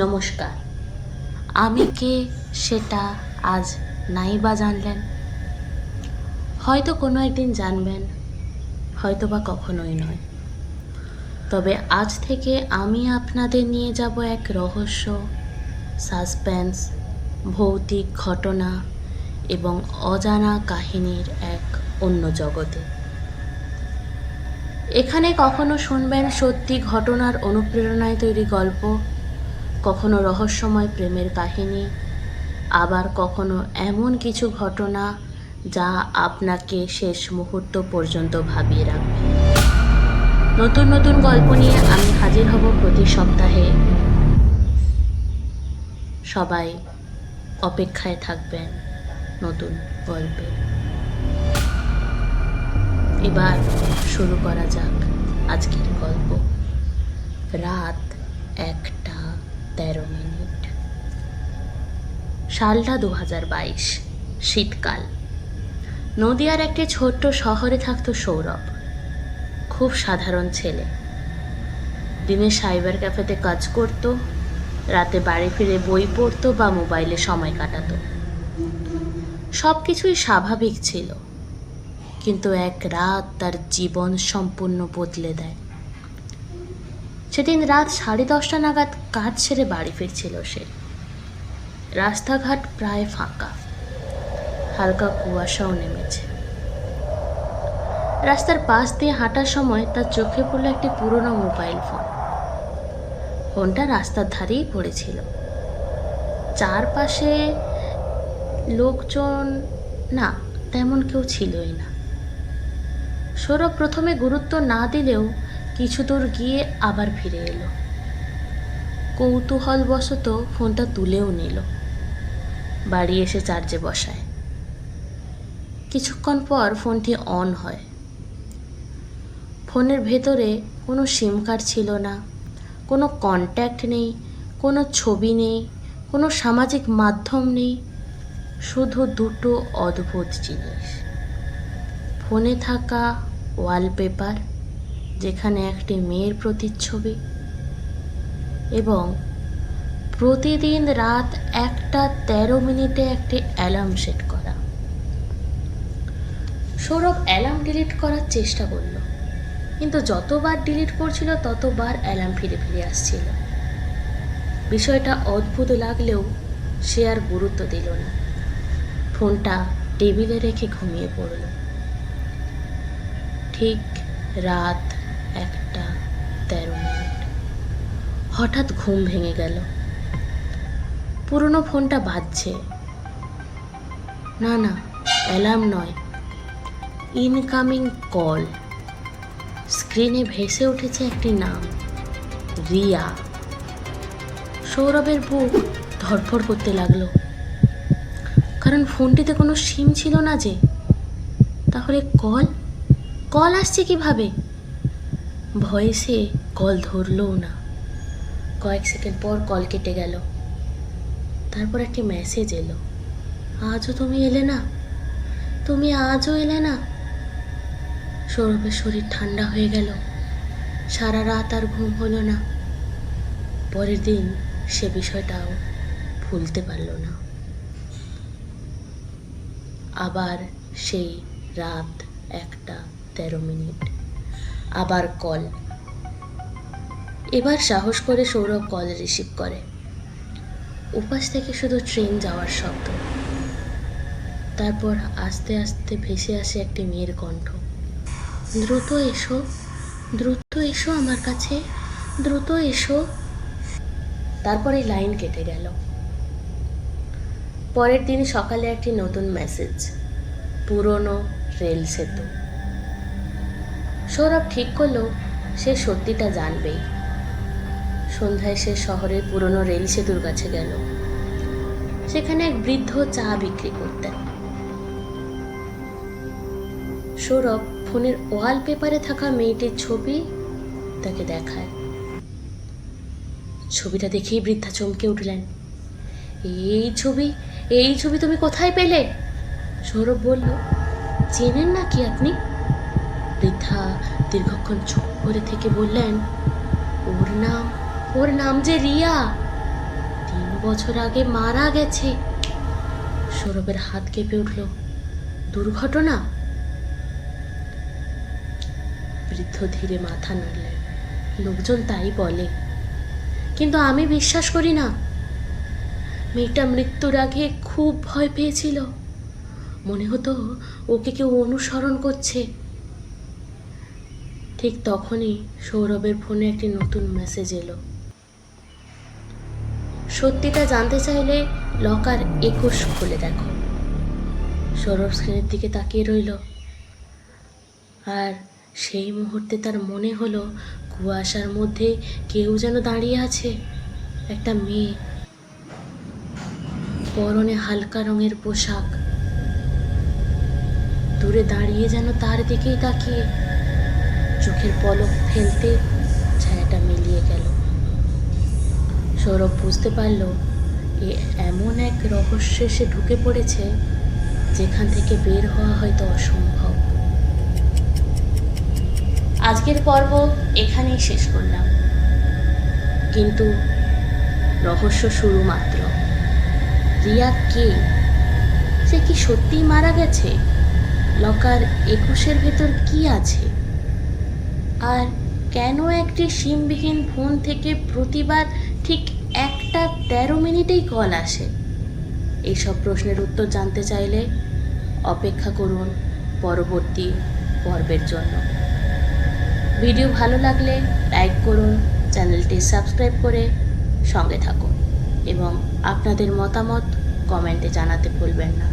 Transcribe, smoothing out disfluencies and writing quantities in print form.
নমস্কার। আমি কে সেটা আজ নাই বা জানলেন, হয়তো কোনো একদিন জানবেন, হয়তো বা কখনোই নয়। তবে আজ থেকে আমি আপনাদের নিয়ে যাব এক রহস্য, সাসপেন্স, ভৌতিক ঘটনা এবং অজানা কাহিনীর এক অন্য জগতে। এখানে কখনো শুনবেন সত্যি ঘটনার অনুপ্রেরণায় তৈরি গল্প, কখনো রহস্যময় প্রেমের কাহিনী, আবার কখনো এমন কিছু ঘটনা যা আপনাকে শেষ মুহূর্ত পর্যন্ত ভাবিয়ে রাখবে। নতুন নতুন গল্প নিয়ে আমি হাজির হব প্রতি সপ্তাহে। সবাই অপেক্ষায় থাকবেন নতুন গল্পে। এবার শুরু করা যাক আজকের গল্প। রাত 1:13। সালটা 2022, শীতকাল। নদিয়ার একটি ছোট্ট শহরে থাকতো সৌরভ। খুব সাধারণ ছেলে। দিনে সাইবার ক্যাফেতে কাজ করত, রাতে বাড়ি ফিরে বই পড়তো বা মোবাইলে সময় কাটাতো। সব কিছুই স্বাভাবিক ছিল, কিন্তু এক রাত তার জীবন সম্পূর্ণ বদলে দেয়। সেদিন রাত 10:30 নাগাদ কাজ ছেড়ে বাড়ি ফিরছিল সে। রাস্তাঘাট প্রায় ফাঁকা, হালকা কুয়াশাও নেমেছে। রাস্তার পাশ দিয়ে হাঁটার সময় তার চোখে পড়ল একটি পুরনো মোবাইল ফোন। ফোনটা রাস্তার ধারেই পড়েছিল। চারপাশে লোকজন না, তেমন কেউ ছিলই না। সৌরভ প্রথমে গুরুত্ব না দিলেও কিছু দূর গিয়ে আবার ফিরে এলো। কৌতূহলবশত ফোনটা তুলেও নিল। বাড়ি এসে চার্জে বসায়। কিছুক্ষণ পর ফোনটি অন হয়। ফোনের ভেতরে কোনো সিম কার্ড ছিল না, কোনো কন্ট্যাক্ট নেই, কোনো ছবি নেই, কোনো সামাজিক মাধ্যম নেই, শুধু দুটো অদ্ভুত জিনিস। ফোনে থাকা ওয়ালপেপার, যেখানে একটি মেয়ের প্রতিচ্ছবি, এবং প্রতিদিন রাত 1:13 একটি অ্যালার্ম সেট করা। সৌরভ অ্যালার্ম ডিলিট করার চেষ্টা করলো, কিন্তু যতবার ডিলিট করছিল ততবার অ্যালার্ম ফিরে ফিরে আসছিল। বিষয়টা অদ্ভুত লাগলেও সে আর গুরুত্ব দিল না। ফোনটা টেবিলে রেখে ঘুমিয়ে পড়ল। ঠিক রাত 1:13। হঠাৎ ঘুম ভেঙে গেল। পুরনো ফোনটা বাজছে। না না, অ্যালার্ম নয়, ইনকামিং কল। স্ক্রিনে ভেসে উঠেছে একটি নাম, রিয়া। সৌরভের বুক ধড়ফড় করতে লাগলো, কারণ ফোনটিতে কোনো সিম ছিল না যে। তাহলে কল আসছে কিভাবে? ভয়ে সে কল ধরলও না। কয়েক সেকেন্ড পর কল কেটে গেল। তারপর একটি মেসেজ এলো, আজও তুমি এলে না, তুমি আজও এলে না। সৌরভের শরীর ঠান্ডা হয়ে গেল। সারা রাত আর ঘুম হলো না। পরের দিন সে বিষয়টাও ভুলতে পারল না। আবার সেই রাত 1:13, আবার কল। এবার সাহস করে সৌরভ কল রিসিভ করে। উপাস থেকে শুধু ট্রেন যাওয়ার শব্দ। তারপর আস্তে আস্তে ভেসে আসে একটি মেয়ের কণ্ঠ, দ্রুত এসো, দ্রুত এসো আমার কাছে, দ্রুত এসো। তারপরে লাইন কেটে গেল। পরের দিন সকালে একটি নতুন মেসেজ, পুরনো রেল সেতু। সৌরভ ঠিক করলো সে সত্যিটা জানবেই। সন্ধ্যায় সে শহরের পুরনো রেল সেতুর কাছে গেল। সেখানে এক বৃদ্ধ চা বিক্রি করতেন। সৌরভ ফোনের ওয়ালপেপারে থাকা মেয়েটির ছবি তাকে দেখায়। ছবিটা দেখেই বৃদ্ধা চমকে উঠলেন। এই ছবি তুমি কোথায় পেলে? সৌরভ বলল, চেনেন না কি আপনি? বৃদ্ধা দীর্ঘক্ষণ চুপ করে থেকে বললেন, ওর নাম যে রিয়া। বছর আগে মারা গেছে। সৌরভের হাত কেঁপে উঠল। দুর্ঘটনা? বৃদ্ধ ধীরে মাথা নাড়লেন। লোকজন তাই বলে, কিন্তু আমি বিশ্বাস করি না। মেয়েটা মৃত্যুর আগে খুব ভয় পেয়েছিল। মনে হতো ওকে কেউ অনুসরণ করছে। ঠিক তখনই সৌরভের ফোনে একটি নতুন মেসেজ এলো। সত্যিটা জানতে চাইলে লকার 21 খুলে দেখো। সৌরভ স্ক্রিনের দিকে তাকিয়ে রইল। আর সেই মুহূর্তে তার মনে হলো কুয়াশার মধ্যে কেউ যেন দাঁড়িয়ে আছে। একটা মেয়ে, পরনে হালকা রঙের পোশাক, দূরে দাঁড়িয়ে যেন তার দিকেই তাকিয়ে। চোখের পলক ফেলতে ছায়াটা মিলিয়ে গেল। সৌরভ বুঝতে পারল এ এমন এক রহস্যে সে ঢুকে পড়েছে যেখান থেকে বের হওয়া হয়তো অসম্ভব। আজকের পর্ব এখানেই শেষ করলাম, কিন্তু রহস্য শুরু মাত্র। রিয়া কে? সে কি সত্যিই মারা গেছে? লকার 21-এর ভেতর কি আছে? আর কেন একটি সিমবিহীন ফোন থেকে প্রতিবার ঠিক 1:13 কল আসে? এইসব প্রশ্নের উত্তর জানতে চাইলে অপেক্ষা করুন পরবর্তী পর্বের জন্য। ভিডিও ভালো লাগলে লাইক করুন, চ্যানেলটি সাবস্ক্রাইব করে সঙ্গে থাকুন এবং আপনাদের মতামত কমেন্টে জানাতে ভুলবেন না।